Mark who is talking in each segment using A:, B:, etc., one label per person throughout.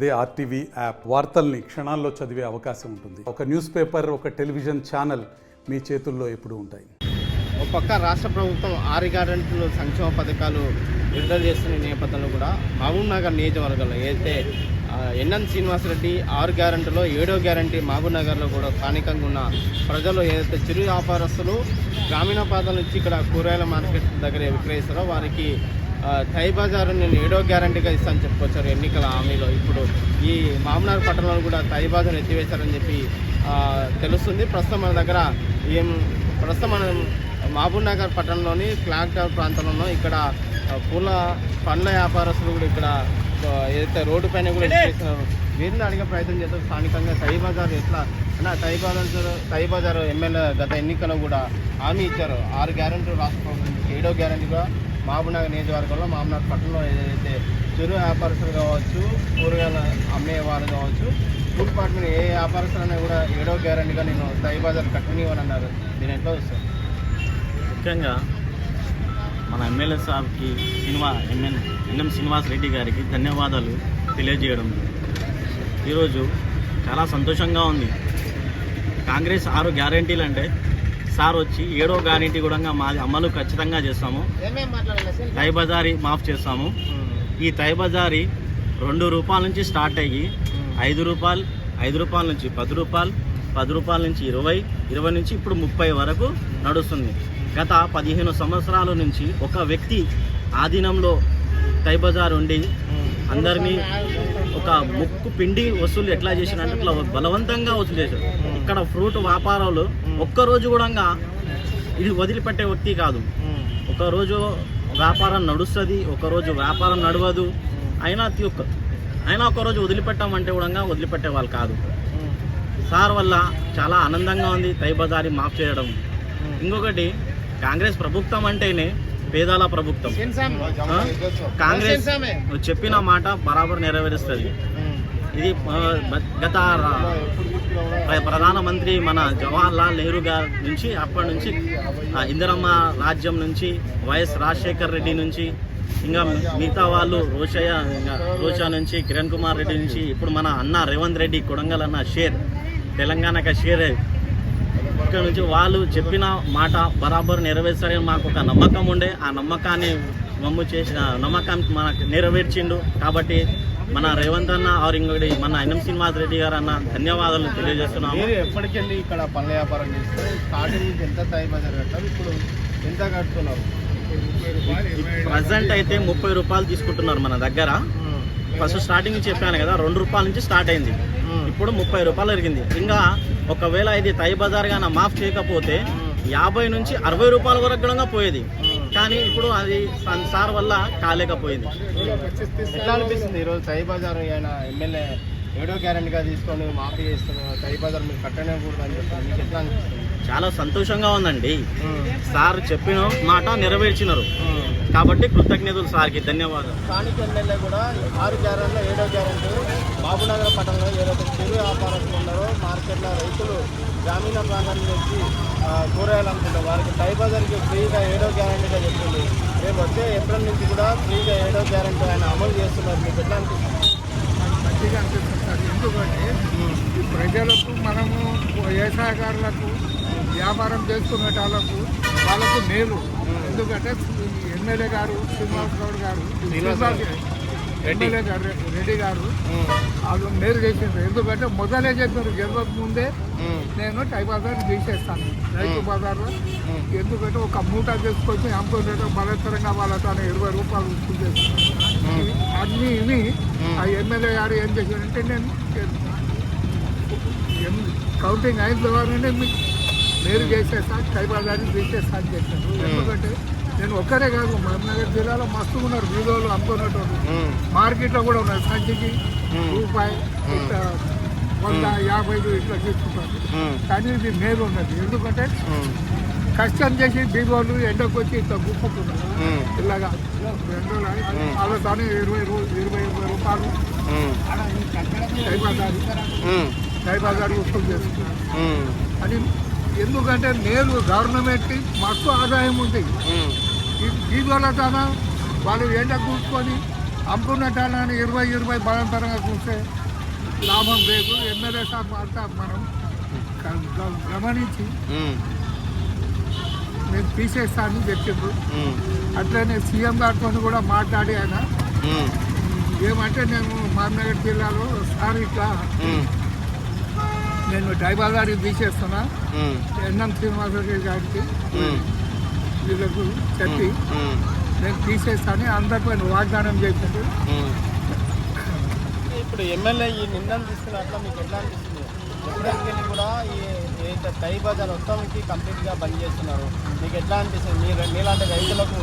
A: అదే RTV app వార్తల్ని క్షణాల్లో చదివే అవకాశం ఉంటుంది. ఒక న్యూస్ పేపర్, ఒక టెలివిజన్ ఛానల్ మీ చేతుల్లో ఎప్పుడూ ఉంటాయి.
B: ఒక పక్క రాష్ట్ర ప్రభుత్వం 6 గ్యారెంటీలు సంక్షేమ పథకాలు విడుదల చేస్తున్న నేపథ్యంలో కూడా మహబూబ్నగర్ నియోజకవర్గంలో ఏదైతే ఎన్ఎన్ శ్రీనివాసరెడ్డి 6 గ్యారెంటీలో 7వ గ్యారెంటీ మహబూబ్నగర్లో కూడా స్థానికంగా ఉన్న ప్రజలు ఏదైతే చిరు వ్యాపారస్తులు గ్రామీణ ప్రాంతాల నుంచి ఇక్కడ కూరగాయల మార్కెట్ దగ్గర విక్రయిస్తారో వారికి థై బజారు నేను 7వ గ్యారెంటీగా ఇస్తానని చెప్పుకొచ్చారు ఎన్నికల హామీలో. ఇప్పుడు ఈ మహబూబ్నగర్ పట్టణంలో కూడా థై బజార్ ఎత్తివేశారని చెప్పి తెలుస్తుంది. ప్రస్తుతం మన దగ్గర మనం మహబూబ్నగర్ పట్టణంలోని క్లాక్ టవర్ ప్రాంతంలో ఇక్కడ పండ్ల వ్యాపారస్తులు కూడా ఇక్కడ ఏదైతే రోడ్డు పైన కూడా ఎత్తివేస్తున్నారు. వీరిని అడిగే ప్రయత్నం చేస్తారు. స్థానికంగా థై బజార్ ఎట్లా అంటే థై బజార్ ఎమ్మెల్యే గత ఎన్నికల్లో కూడా హామీ ఇచ్చారు. 6 గ్యారెంటీలు రాష్ట్ర ప్రభుత్వం 7వ గ్యారెంటీగా మహబూబ్నగర్ నియోజకవర్గంలో మహబూబ్నగర్ పట్టణంలో ఏదైతే చిరు వ్యాపారస్తులు కావచ్చు, కూరగాయలు అమ్మేవారు కావచ్చు, ఫుడ్ డిపార్ట్మెంట్ ఏ వ్యాపారస్తులైనా కూడా 7వ గ్యారెంటీగా నేను థై బజార్ కట్టనివ్వని అన్నారు. దీని ఎట్లా వస్తుంది?
C: ముఖ్యంగా మన ఎమ్మెల్యే సాబ్కి ఎన్ఎం శ్రీనివాసరెడ్డి గారికి ధన్యవాదాలు తెలియజేయడం. ఈరోజు చాలా సంతోషంగా ఉంది. కాంగ్రెస్ 6 గ్యారెంటీలు అంటే సార్ వచ్చి 7వ గ్యారెంటీ కూడా మాది అమలు ఖచ్చితంగా చేస్తాము. థై బజారీ మాఫ్ చేస్తాము. ఈ థై బజారీ ₹2 నుంచి స్టార్ట్ అయ్యి ₹5 రూపాయల నుంచి ₹10 రూపాయల నుంచి 20 నుంచి ఇప్పుడు 30 వరకు నడుస్తుంది. గత 15 సంవత్సరాల నుంచి ఒక వ్యక్తి ఆధీనంలో థై బజార్ ఉండి అందరినీ ఒక ముక్కు పిండి వసూలు ఎట్లా చేసినట్టు అట్లా బలవంతంగా వసూలు చేశారు. ఇక్కడ ఫ్రూట్ వ్యాపారాలు ఒక్కరోజు కూడా ఇది వదిలిపెట్టే వ్యక్తి కాదు. ఒకరోజు వ్యాపారం నడుస్తుంది, ఒకరోజు వ్యాపారం నడవదు. అయినా ఒకరోజు వదిలిపెట్టామంటే కూడా వదిలిపెట్టే వాళ్ళు కాదు. సార్ వల్ల చాలా ఆనందంగా ఉంది థై బజారీ మాఫ్ చేయడం. ఇంకొకటి, కాంగ్రెస్ ప్రభుత్వం అంటేనే పేదల ప్రభుత్వం. కాంగ్రెస్ చెప్పిన మాట బరాబర్ నెరవేరుస్తుంది. ఇది గత ప్రధానమంత్రి మన జవహర్లాల్ నెహ్రూ గారి నుంచి, అప్పటి నుంచి ఇందిరమ్మ రాజ్యం నుంచి, వైఎస్ రాజశేఖర్ రెడ్డి నుంచి, ఇంకా మిగతా వాళ్ళు రోషా నుంచి, కిరణ్ కుమార్ రెడ్డి నుంచి, ఇప్పుడు మన అన్న రేవంత్ రెడ్డి కొడంగల్ అన్న షేర్ తెలంగాణకి షేర్ ఇక్కడ నుంచి వాళ్ళు చెప్పిన మాట బరాబర్ నెరవేర్చారని మాకు ఒక నమ్మకం ఉండే. ఆ నమ్మకాన్ని నమ్మకాన్ని మనకు నెరవేర్చిండు. కాబట్టి మన రేవంత్ అన్న ఇంకొకటి మన ఎన్ఎం శ్రీనివాసరెడ్డి గారు అన్న ధన్యవాదాలు తెలియజేస్తున్నాము.
B: ఎప్పటికెళ్ళి ఇక్కడ పళ్ళ వ్యాపారం చేస్తారు, స్టార్టింగ్ నుంచి ఎంత థై బజార్ కట్టారు, ఇప్పుడు ఎంత కడుతున్నారు?
C: ప్రజెంట్ అయితే ₹30 తీసుకుంటున్నారు మన దగ్గర. ఫస్ట్ స్టార్టింగ్ చెప్పాను కదా, ₹2 నుంచి స్టార్ట్ అయింది. ఇప్పుడు ₹30 పెరిగింది. ఇంకా ఒకవేళ ఇది థై బజార్ గాన మాఫ్ చేయకపోతే 50 నుంచి ₹60 వరకు కూడా పోయేది. కానీ ఇప్పుడు అది సార్ వల్ల కాలేకపోయింది.
B: ఎట్లా అనిపిస్తుంది ఈరోజు థై బజార్ ఆయన ఎమ్మెల్యే 7వ గ్యారెంటీగా తీసుకొని మాఫీ చేస్తున్నారు, థై బజార్ మీరు కట్టనేకూడదు అని చెప్పారు, మీకు ఎట్లా అనిపిస్తుంది?
C: చాలా సంతోషంగా ఉందండి. సార్ చెప్పిన మాట నెరవేర్చినారు కాబట్టి కృతజ్ఞతలు సార్కి, ధన్యవాదాలు.
B: స్థానిక ఎమ్మెల్యే కూడా 6 గ్యారెంటీలో 7వ గ్యారెంటీ మహబూబ్నగర్ పట్టణంలో ఏదైతే చిరు వ్యాపారస్తులు ఉన్నారో, మార్కెట్లో రైతులు గ్రామీణ ప్రాంతాల నుంచి కూరగాయలు అనుకుంటారు, వారికి థై బజార్కి ఫ్రీగా 7వ గ్యారెంటీగా చెప్పింది. రేపు వచ్చే ఏప్రిల్ నుంచి కూడా ఫ్రీగా 7వ గ్యారెంటీ ఆయన అమలు చేస్తున్నారు. మీకు ఎట్లా అనిపిస్తుంది?
D: మంచిగా అనిపిస్తుంది సార్. ఎందుకంటే ఈ ప్రజలకు, మనము వ్యవసాయకారులకు, వ్యాపారం చేసుకునే వాళ్ళకు మేలు. ఎందుకంటే ఎమ్మెల్యే గారు శ్రీనివాసరావు గారు, ఎమ్మెల్యే గారు రెడ్డి గారు వాళ్ళు మేలు చేసిండ్రు. ఎందుకంటే మొదలే చెప్పారు, గెలవక ముందే నేను థై బజార్ తీసేస్తాను రైతు బజార్లో. ఎందుకంటే ఒక మూట తీసుకొచ్చి అమ్ముకునే బలత్తరంగా వాళ్ళతో ₹20 వసూలు చేస్తున్నాను. అన్నీ ఇవి ఆ ఎమ్మెల్యే గారు ఏం చేశారంటే, నేను కౌంటింగ్ అయిన ద్వారానే మీకు మేలు చేసేస్తాను, థై బజార్ తీసేస్తా అని చెప్పాను. ఎందుకంటే నేను ఒక్కరే కాదు, మహబూబ్నగర్ జిల్లాలో మస్తు ఉన్నారు వీధులు అమ్ముకునేటోళ్ళు. మార్కెట్లో కూడా ఉన్నారు, సంచికి ₹1, ఇట్లా 100, 50 ఇట్లా తీసుకుంటారు. కానీ ఇది మేలు ఉన్నది. ఎందుకంటే కష్టం చేసి బీగోళ్ళు ఎండకు వచ్చి ఇట్లా గుప్పుతున్నారు. ఇలాగా వాళ్ళతోనే ₹20 థై బజార్ వసూలు చేస్తున్నారు. అని ఎందుకంటే నేను గవర్నమెంట్కి మస్తు ఆదాయం ఉంది. ఈ బీగోళ్ళ తన వాళ్ళు ఎండ కూర్చుకొని అమ్ముకున్న టానాన్ని 20 బలంతరంగా చూస్తే లాభం లేదు. ఎమ్మెల్యే సాబ్ అంతా మనం గమనించి నేను తీసేస్తానని చెప్పిండ్రు. అట్లనే సీఎం గారితో కూడా మాట్లాడి ఆయన ఏమంటే నేను మామనగర్ జిల్లాలో సార్ ఇట్లా నేను డ్రైవర్ తీసేస్తున్నా ఎన్ఎం శ్రీనివాసరెడ్డి గారికి వీళ్ళకు చెప్పి నేను తీసేస్తాను అందరిపైన వాగ్దానం చేసిండు.
B: ఇప్పుడు ఎమ్మెల్యే ఈ నిర్ణయం తీసుకున్నట్ల మీకు ఎట్లా అనిపిస్తుంది? ఎప్పటికీ కూడా ఈ టై బజార్ మొత్తానికి కంప్లీట్గా బంద్ చేస్తున్నారు. మీకు ఎట్లా అనిపిస్తుంది? మీరు మీలాంటి రైతులకు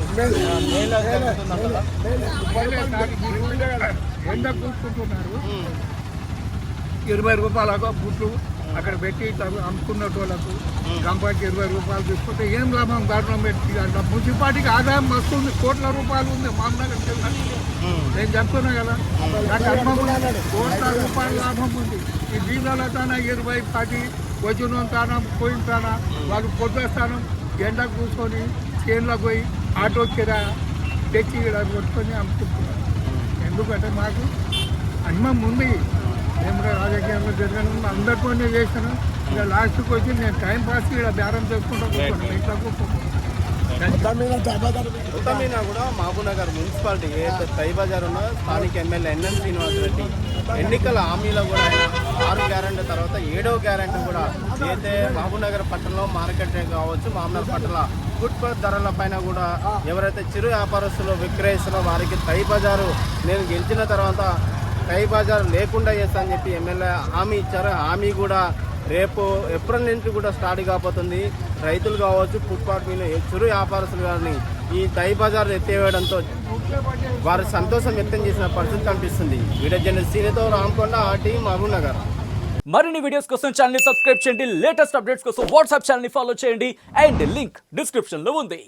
B: మేలు జరుగుతుందంటారా?
D: ఎండ కూర్చుంటున్నారు 20 రూపాయలకు బుట్లు అక్కడ పెట్టి అమ్ముకున్న వాళ్ళకు గంపకి 20 రూపాయలు తీసుకుంటే ఏం లాభం? గవర్నమెంట్ పెట్టి అంట మున్సిపాలిటీకి ఆదాయం వస్తుంది, కోట్ల రూపాయలు ఉంది మామనగర్ జిల్లా. నేను చెప్తున్నా కదా, నాకు అనుభవం ఉంది, కోట్ల రూపాయల లాభం ఉంది. ఈ దీనిలో తానా 20 10 వచ్చిన తానా పోయిన తానా వాళ్ళు పొద్దు స్థానం ఎండ కూర్చొని చేనులకు పోయి ఆటో కిరాయి తెచ్చి ఇక్కడ కొట్టుకొని అమ్ముకుంటున్నారు. ఎందుకంటే మాకు అనుభవం ఉంది. మేము రాజకీయంలో జరిగాను, అందరితోనే చేశాను. ఇక లాస్ట్కి వచ్చి నేను టైం పాస్ ఇక్కడ బేరం చేసుకుంటూ కూర్చున్నాను, ఇట్లా కూర్చున్నాను.
B: మొత్తం మీద కూడా మహబూబ్నగర్ మున్సిపాలిటీ ఏదైతే టై బజార్ ఉన్నో స్థానిక ఎమ్మెల్యే ఎన్ఎం శ్రీనివాసరెడ్డి ఎన్నికల హామీలో కూడా ఆయన 6 గ్యారెంటీ తర్వాత 7వ గ్యారెంటీ కూడా ఏదైతే మహబూబ్నగర్ పట్టణంలో మార్కెట్ కావచ్చు, మహబూబ్నగర్ పట్టణ ఫుట్పాత్ ధరల పైన కూడా ఎవరైతే చిరు వ్యాపారస్తులు విక్రయిస్తున్నారో వారికి టై బజారు నేను గెలిచిన తర్వాత టై బజార్ లేకుండా చేస్తా అని చెప్పి ఎమ్మెల్యే హామీ ఇచ్చారు. హామీ కూడా రేపు ఏప్రిల్ నుంచి కూడా స్టార్ట్ కాబోతుంది. రైతులు కావచ్చు, ఫుట్పాత్ మీద చిరు వ్యాపారస్తులు కానీ ఈ టై బజార్ ఎత్తివేయడంతో వారు సంతోషం వ్యక్తం చేసిన పరిస్థితి కనిపిస్తుంది. వీడియో జర్నలిస్ట్ సీనితో రామకొండ, ఆర్టీ, మహబూబ్నగర్.
E: మరిన్ని వీడియోస్ కోసం ఛానల్ ని సబ్స్క్రైబ్ చేయండి. లేటెస్ట్ అప్డేట్స్ కోసం వాట్సాప్ ఛానల్ ని ఫాలో చేయండి. అండ్ లింక్ డిస్క్రిప్షన్ లో ఉంది.